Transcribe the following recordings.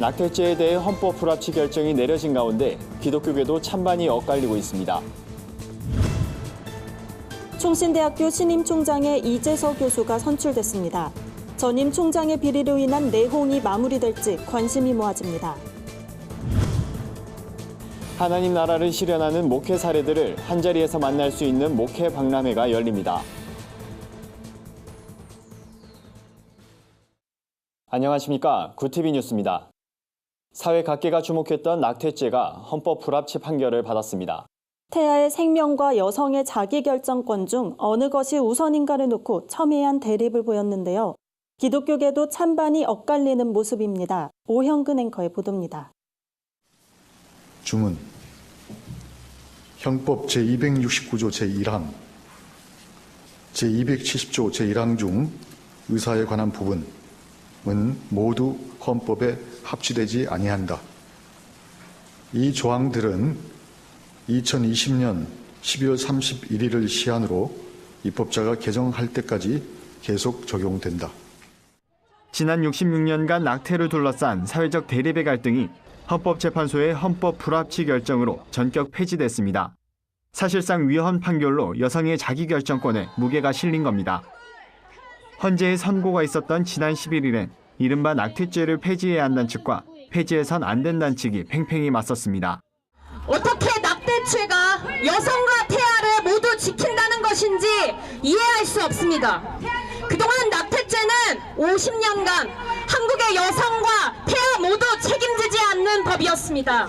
낙태죄에 대해 헌법 불합치 결정이 내려진 가운데 기독교계도 찬반이 엇갈리고 있습니다. 총신대학교 신임 총장에 이재서 교수가 선출됐습니다. 전임 총장의 비리로 인한 내홍이 마무리될지 관심이 모아집니다. 하나님 나라를 실현하는 목회 사례들을 한자리에서 만날 수 있는 목회 박람회가 열립니다. 안녕하십니까. 구티비 뉴스입니다. 사회 각계가 주목했던 낙태죄가 헌법 불합치 판결을 받았습니다. 태아의 생명과 여성의 자기결정권 중 어느 것이 우선인가를 놓고 첨예한 대립을 보였는데요. 기독교계도 찬반이 엇갈리는 모습입니다. 오형근 앵커의 보도입니다. 주문. 형법 제269조 제1항, 제270조 제1항 중 의사에 관한 부분은 모두 헌법에 합치되지 아니한다. 이 조항들은 2020년 12월 31일을 시한으로 입법자가 개정할 때까지 계속 적용된다. 지난 66년간 낙태를 둘러싼 사회적 대립의 갈등이 헌법재판소의 헌법 불합치 결정으로 전격 폐지됐습니다. 사실상 위헌 판결로 여성의 자기결정권에 무게가 실린 겁니다. 헌재의 선고가 있었던 지난 11일엔 이른바 낙태죄를 폐지해야 한다는 측과 폐지해선 안 된다는 측이 팽팽히 맞섰습니다. 어떻게 낙태죄가 여성과 태아를 모두 지킨다는 것인지 이해할 수 없습니다. 그동안 낙태죄는 50년간 한국의 여성과 태아 모두 책임지지 않는 법이었습니다.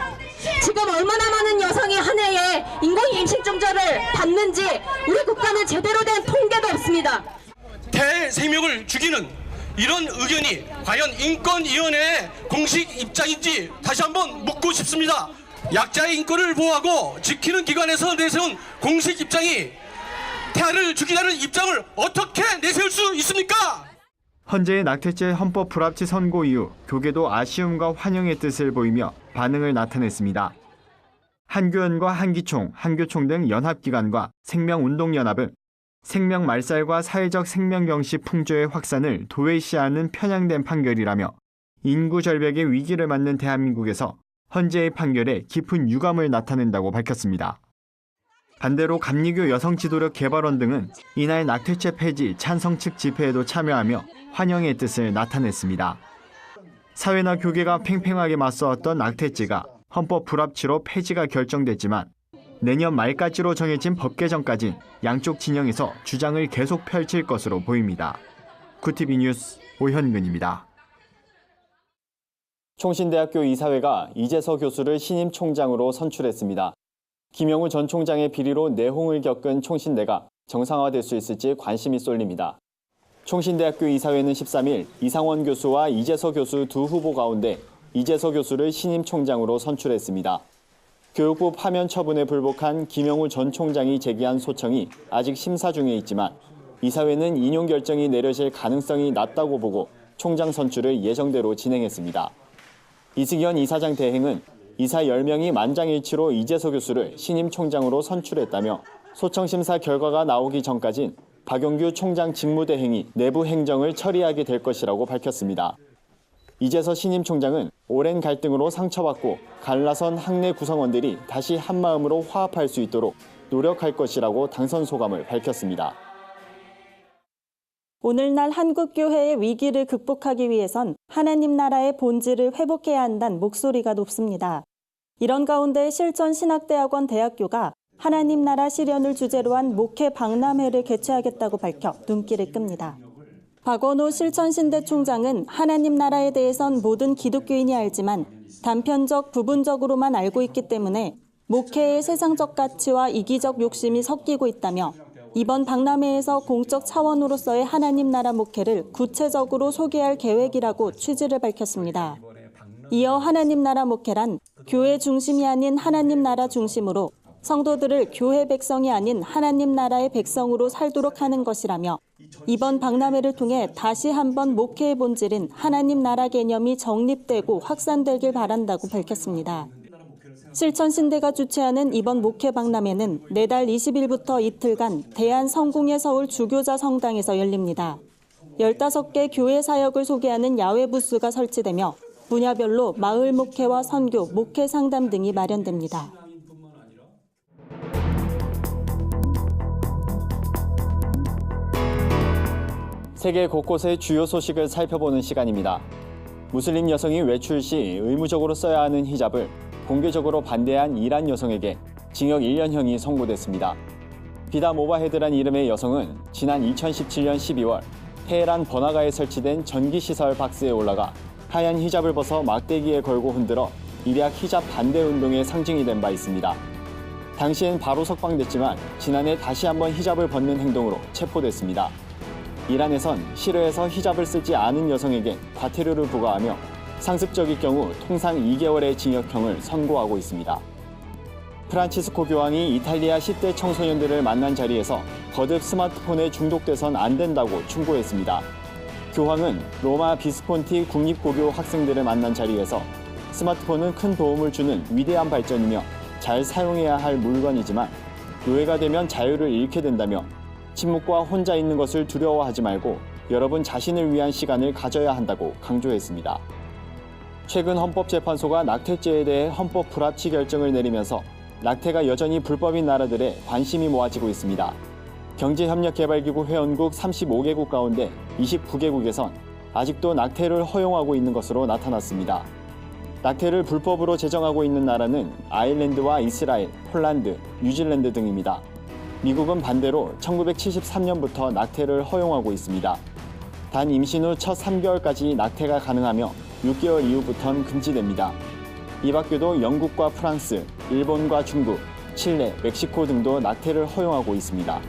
지금 얼마나 많은 여성이 한 해에 인공임신중절을 받는지 우리 국가는 제대로 된 통계도 없습니다. 태아의 생명을 죽이는 이런 의견이 과연 인권위원회의 공식 입장인지 다시 한번 묻고 싶습니다. 약자의 인권을 보호하고 지키는 기관에서 내세운 공식 입장이 태아를 죽이라는 입장을 어떻게 내세울 수 있습니까? 헌재의 낙태죄 헌법 불합치 선고 이후 교계도 아쉬움과 환영의 뜻을 보이며 반응을 나타냈습니다. 한교연과 한기총, 한교총 등 연합기관과 생명운동연합은 생명 말살과 사회적 생명경시 풍조의 확산을 도외시하는 편향된 판결이라며 인구 절벽의 위기를 맞는 대한민국에서 헌재의 판결에 깊은 유감을 나타낸다고 밝혔습니다. 반대로 감리교 여성지도력 개발원 등은 이날 낙태죄 폐지 찬성 측 집회에도 참여하며 환영의 뜻을 나타냈습니다. 사회나 교계가 팽팽하게 맞서왔던 낙태죄가 헌법 불합치로 폐지가 결정됐지만 내년 말까지로 정해진 법 개정까지 양쪽 진영에서 주장을 계속 펼칠 것으로 보입니다. 구티비 뉴스 오현근입니다. 총신대학교 이사회가 이재서 교수를 신임 총장으로 선출했습니다. 김영우 전 총장의 비리로 내홍을 겪은 총신대가 정상화될 수 있을지 관심이 쏠립니다. 총신대학교 이사회는 13일 이상원 교수와 이재서 교수 두 후보 가운데 이재서 교수를 신임 총장으로 선출했습니다. 교육부 파면 처분에 불복한 김영우 전 총장이 제기한 소청이 아직 심사 중에 있지만 이사회는 인용 결정이 내려질 가능성이 낮다고 보고 총장 선출을 예정대로 진행했습니다. 이승현 이사장 대행은 이사 10명이 만장일치로 이재서 교수를 신임 총장으로 선출했다며 소청 심사 결과가 나오기 전까진 박용규 총장 직무대행이 내부 행정을 처리하게 될 것이라고 밝혔습니다. 이재서 신임 총장은 오랜 갈등으로 상처받고 갈라선 학내 구성원들이 다시 한마음으로 화합할 수 있도록 노력할 것이라고 당선 소감을 밝혔습니다. 오늘날 한국교회의 위기를 극복하기 위해선 하나님 나라의 본질을 회복해야 한다는 목소리가 높습니다. 이런 가운데 실천신학대학원 대학교가 하나님 나라 실현을 주제로 한 목회 박람회를 개최하겠다고 밝혀 눈길을 끕니다. 박원호 실천신대 총장은 하나님 나라에 대해선 모든 기독교인이 알지만 단편적 부분적으로만 알고 있기 때문에 목회의 세상적 가치와 이기적 욕심이 섞이고 있다며 이번 박람회에서 공적 차원으로서의 하나님 나라 목회를 구체적으로 소개할 계획이라고 취지를 밝혔습니다. 이어 하나님 나라 목회란 교회 중심이 아닌 하나님 나라 중심으로 성도들을 교회 백성이 아닌 하나님 나라의 백성으로 살도록 하는 것이라며 이번 박람회를 통해 다시 한번 목회의 본질인 하나님 나라 개념이 정립되고 확산되길 바란다고 밝혔습니다. 실천신대가 주최하는 이번 목회 박람회는 내달 20일부터 이틀간 대한성공회 서울 주교자 성당에서 열립니다. 15개 교회 사역을 소개하는 야외 부스가 설치되며 분야별로 마을 목회와 선교, 목회 상담 등이 마련됩니다. 세계 곳곳의 주요 소식을 살펴보는 시간입니다. 무슬림 여성이 외출 시 의무적으로 써야 하는 히잡을 공개적으로 반대한 이란 여성에게 징역 1년형이 선고됐습니다. 비다 모바헤드란 이름의 여성은 지난 2017년 12월 테헤란 번화가에 설치된 전기시설 박스에 올라가 하얀 히잡을 벗어 막대기에 걸고 흔들어 이략 히잡 반대 운동의 상징이 된 바 있습니다. 당시엔 바로 석방됐지만 지난해 다시 한번 히잡을 벗는 행동으로 체포됐습니다. 이란에선 실외에서 히잡을 쓰지 않은 여성에게 과태료를 부과하며 상습적일 경우 통상 2개월의 징역형을 선고하고 있습니다. 프란치스코 교황이 이탈리아 10대 청소년들을 만난 자리에서 거듭 스마트폰에 중독돼선 안 된다고 충고했습니다. 교황은 로마 비스폰티 국립고교 학생들을 만난 자리에서 스마트폰은 큰 도움을 주는 위대한 발전이며 잘 사용해야 할 물건이지만 노예가 되면 자유를 잃게 된다며 침묵과 혼자 있는 것을 두려워하지 말고 여러분 자신을 위한 시간을 가져야 한다고 강조했습니다. 최근 헌법재판소가 낙태죄에 대해 헌법 불합치 결정을 내리면서 낙태가 여전히 불법인 나라들에 관심이 모아지고 있습니다. 경제협력개발기구 회원국 35개국 가운데 29개국에선 아직도 낙태를 허용하고 있는 것으로 나타났습니다. 낙태를 불법으로 제정하고 있는 나라는 아일랜드와 이스라엘, 폴란드, 뉴질랜드 등입니다. 미국은 반대로 1973년부터 낙태를 허용하고 있습니다. 단 임신 후 첫 3개월까지 낙태가 가능하며 6개월 이후부터는 금지됩니다. 이 밖에도 영국과 프랑스, 일본과 중국, 칠레, 멕시코 등도 낙태를 허용하고 있습니다.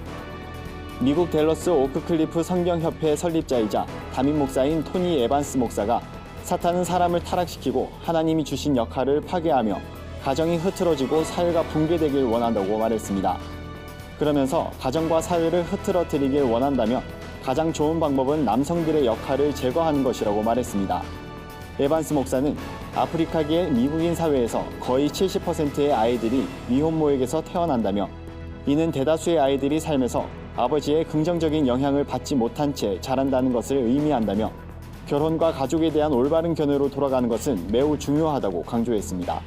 미국 댈러스 오크클리프 성경협회 설립자이자 담임 목사인 토니 에반스 목사가 사탄은 사람을 타락시키고 하나님이 주신 역할을 파괴하며 가정이 흐트러지고 사회가 붕괴되길 원한다고 말했습니다. 그러면서 가정과 사회를 흐트러뜨리길 원한다면 가장 좋은 방법은 남성들의 역할을 제거하는 것이라고 말했습니다. 에반스 목사는 아프리카계 미국인 사회에서 거의 70%의 아이들이 미혼모에게서 태어난다며 이는 대다수의 아이들이 삶에서 아버지의 긍정적인 영향을 받지 못한 채 자란다는 것을 의미한다며 결혼과 가족에 대한 올바른 견해로 돌아가는 것은 매우 중요하다고 강조했습니다.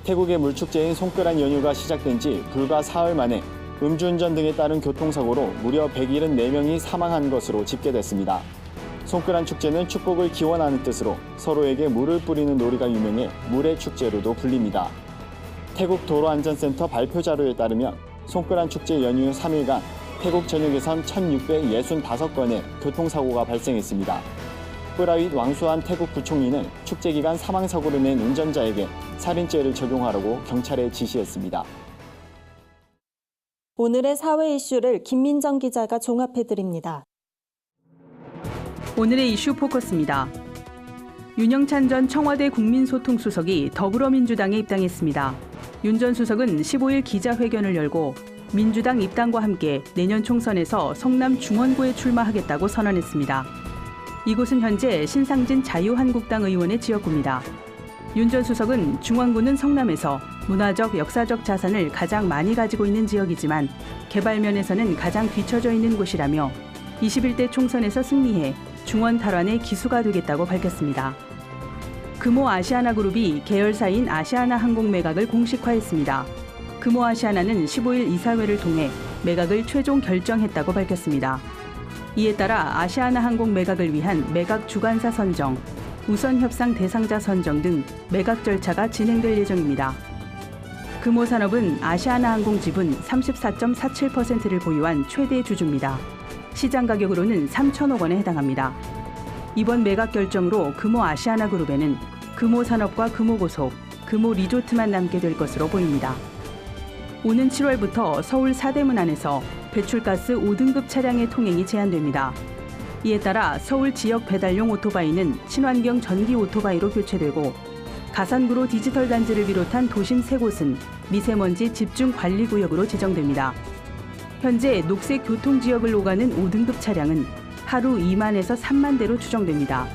태국의 물축제인 송크란 연휴가 시작된 지 불과 사흘 만에 음주운전 등에 따른 교통사고로 무려 174명이 사망한 것으로 집계됐습니다. 송크란 축제는 축복을 기원하는 뜻으로 서로에게 물을 뿌리는 놀이가 유명해 물의 축제로도 불립니다. 태국 도로안전센터 발표 자료에 따르면 송크란 축제 연휴 3일간 태국 전역에선 1,665건의 교통사고가 발생했습니다. 프라윗 왕수한 태국 부총리는 축제 기간 사망사고를 낸 운전자에게 살인죄를 적용하라고 경찰에 지시했습니다. 오늘의 사회 이슈를 김민정 기자가 종합해드립니다. 오늘의 이슈 포커스입니다. 윤영찬 전 청와대 국민소통수석이 더불어민주당에 입당했습니다. 윤 전 수석은 15일 기자회견을 열고 민주당 입당과 함께 내년 총선에서 성남 중원구에 출마하겠다고 선언했습니다. 이곳은 현재 신상진 자유한국당 의원의 지역구입니다. 윤 전 수석은 중원구는 성남에서 문화적, 역사적 자산을 가장 많이 가지고 있는 지역이지만 개발 면에서는 가장 뒤처져 있는 곳이라며 21대 총선에서 승리해 중원 탈환의 기수가 되겠다고 밝혔습니다. 금호 아시아나그룹이 계열사인 아시아나항공 매각을 공식화했습니다. 금호 아시아나는 15일 이사회를 통해 매각을 최종 결정했다고 밝혔습니다. 이에 따라 아시아나항공 매각을 위한 매각 주관사 선정, 우선 협상 대상자 선정 등 매각 절차가 진행될 예정입니다. 금호산업은 아시아나항공 지분 34.47%를 보유한 최대 주주입니다. 시장 가격으로는 3천억 원에 해당합니다. 이번 매각 결정으로 금호 아시아나그룹에는 금호산업과 금호고속, 금호리조트만 남게 될 것으로 보입니다. 오는 7월부터 서울 사대문 안에서 배출가스 5등급 차량의 통행이 제한됩니다. 이에 따라 서울 지역 배달용 오토바이는 친환경 전기 오토바이로 교체되고 가산구로 디지털 단지를 비롯한 도심 3곳은 미세먼지 집중 관리 구역으로 지정됩니다. 현재 녹색 교통지역을 오가는 5등급 차량은 하루 2만에서 3만 대로 추정됩니다.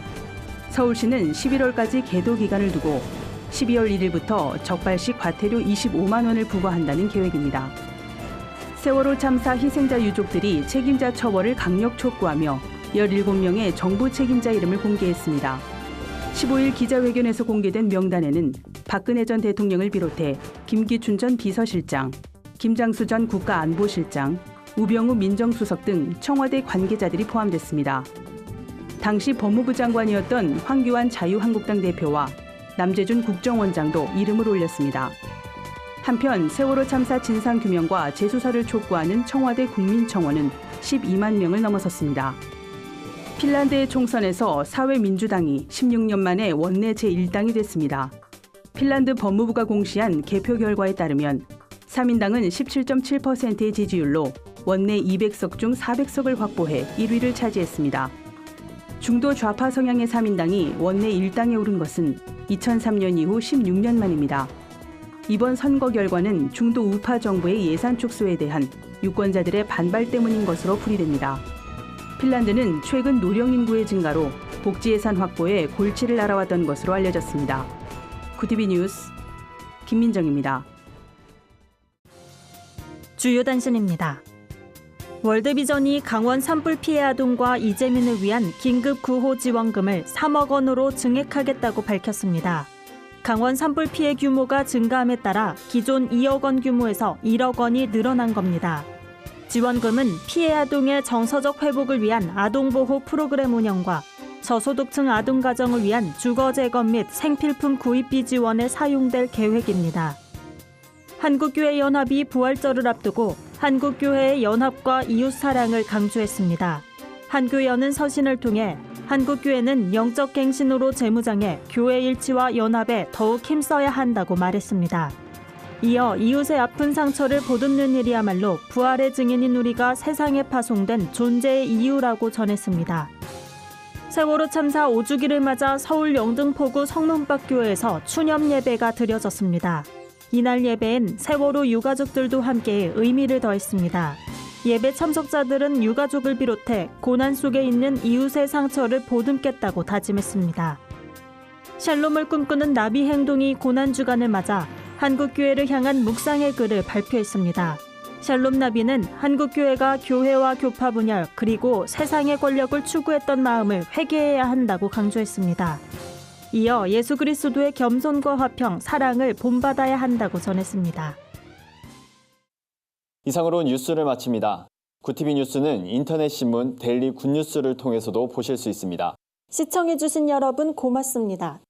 서울시는 11월까지 계도 기간을 두고 12월 1일부터 적발시 과태료 25만 원을 부과한다는 계획입니다. 세월호 참사 희생자 유족들이 책임자 처벌을 강력 촉구하며 17명의 정부 책임자 이름을 공개했습니다. 15일 기자회견에서 공개된 명단에는 박근혜 전 대통령을 비롯해 김기춘 전 비서실장, 김장수 전 국가안보실장, 우병우 민정수석 등 청와대 관계자들이 포함됐습니다. 당시 법무부 장관이었던 황교안 자유한국당 대표와 남재준 국정원장도 이름을 올렸습니다. 한편 세월호 참사 진상규명과 재수사를 촉구하는 청와대 국민청원은 12만 명을 넘어섰습니다. 핀란드의 총선에서 사회민주당이 16년 만에 원내 제1당이 됐습니다. 핀란드 법무부가 공시한 개표 결과에 따르면 3인당은 17.7%의 지지율로 원내 200석 중 400석을 확보해 1위를 차지했습니다. 중도 좌파 성향의 3인당이 원내 1당에 오른 것은 2003년 이후 16년 만입니다. 이번 선거 결과는 중도 우파 정부의 예산 축소에 대한 유권자들의 반발 때문인 것으로 풀이됩니다. 핀란드는 최근 노령 인구의 증가로 복지 예산 확보에 골치를 앓아왔던 것으로 알려졌습니다. 구티비 뉴스 김민정입니다. 주요 단신입니다. 월드비전이 강원 산불 피해 아동과 이재민을 위한 긴급 구호 지원금을 3억 원으로 증액하겠다고 밝혔습니다. 강원 산불 피해 규모가 증가함에 따라 기존 2억 원 규모에서 1억 원이 늘어난 겁니다. 지원금은 피해 아동의 정서적 회복을 위한 아동보호 프로그램 운영과 저소득층 아동 가정을 위한 주거 재건 및 생필품 구입비 지원에 사용될 계획입니다. 한국교회연합이 부활절을 앞두고 한국교회의 연합과 이웃사랑을 강조했습니다. 한교연은 서신을 통해 한국교회는 영적 갱신으로 재무장해 교회 일치와 연합에 더욱 힘써야 한다고 말했습니다. 이어 이웃의 아픈 상처를 보듬는 일이야말로 부활의 증인인 우리가 세상에 파송된 존재의 이유라고 전했습니다. 세월호 참사 5주기를 맞아 서울 영등포구 성문박교회에서 추념 예배가 드려졌습니다. 이날 예배엔 세월호 유가족들도 함께 의미를 더했습니다. 예배 참석자들은 유가족을 비롯해 고난 속에 있는 이웃의 상처를 보듬겠다고 다짐했습니다. 샬롬을 꿈꾸는 나비 행동이 고난주간을 맞아 한국교회를 향한 묵상의 글을 발표했습니다. 샬롬 나비는 한국교회가 교회와 교파 분열 그리고 세상의 권력을 추구했던 마음을 회개해야 한다고 강조했습니다. 이어 예수 그리스도의 겸손과 화평, 사랑을 본받아야 한다고 전했습니다. 이상으로 뉴스를 마칩니다. 구티비 뉴스는 인터넷 신문 데일리 굿뉴스를 통해서도 보실 수 있습니다. 시청해주신 여러분 고맙습니다.